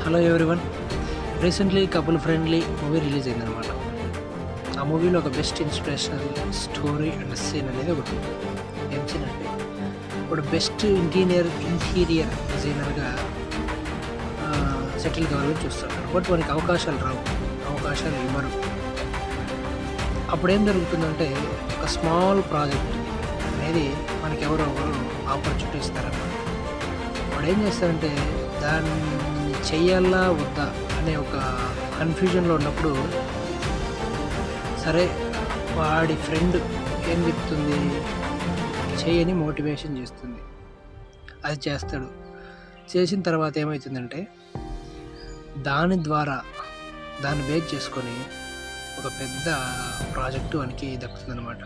Hello everyone. Recently couple friendly movie release అయిందనమాట. ఆ మూవీలో ఒక best inspirational story and scene అనేది ఒకటి ఉంది. ఏం సీన్ అంటే, ఇప్పుడు బెస్ట్ ఇంటీరియర్ డిజైనర్గా సెటిల్ కావాలని చూస్తుంటారు. బట్ మనకి అవకాశాలు రావు, అవకాశాలు ఇవ్వరు. అప్పుడేం జరుగుతుందంటే, ఒక స్మాల్ ప్రాజెక్ట్ అనేది మనకి ఎవరో ఒకరు ఆపర్చునిటీ ఇస్తారన్నమాట. వాడు ఏం చేస్తారంటే, దాన్ని చెయ్యాలా వద్దా అనే ఒక కన్ఫ్యూజన్లో ఉన్నప్పుడు, సరే వాడి ఫ్రెండ్ ఏం చెప్తుంది, చేయని మోటివేషన్ చేస్తుంది. అది చేస్తాడు. చేసిన తర్వాత ఏమవుతుందంటే, దాని ద్వారా దాన్ని బేస్ చేసుకొని ఒక పెద్ద ప్రాజెక్టు వానికి దక్కుతుందన్నమాట.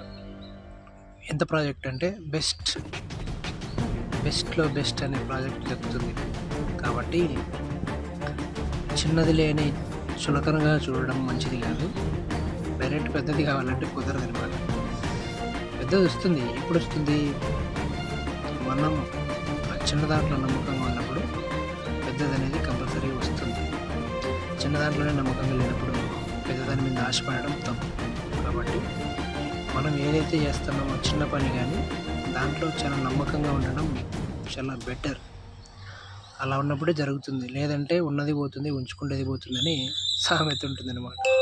ఎంత ప్రాజెక్ట్ అంటే బెస్ట్లో బెస్ట్ అనే ప్రాజెక్ట్ దక్కుతుంది. కాబట్టి చిన్నది లేని చులకనగా చూడడం మంచిది కాదు. డైరెక్ట్ పెద్దది కావాలంటే కుదరదు అనమాట. పెద్దది వస్తుంది. ఎప్పుడు వస్తుంది? మనం చిన్న దాంట్లో నమ్మకంగా ఉన్నప్పుడు పెద్దది అనేది కంపల్సరీ వస్తుంది. చిన్న దాంట్లోనే నమ్మకంగా లేనప్పుడు పెద్దదాని మీద ఆశపడడం తప్పు. కాబట్టి మనం ఏదైతే చేస్తున్నామో చిన్న పని కానీ దాంట్లో చాలా నమ్మకంగా ఉండడం చాలా బెటర్. అలా ఉన్నప్పుడే జరుగుతుంది. లేదంటే ఉన్నది పోతుంది, ఉంచుకుంటేది పోతుందని సామెత ఉంటుందన్నమాట.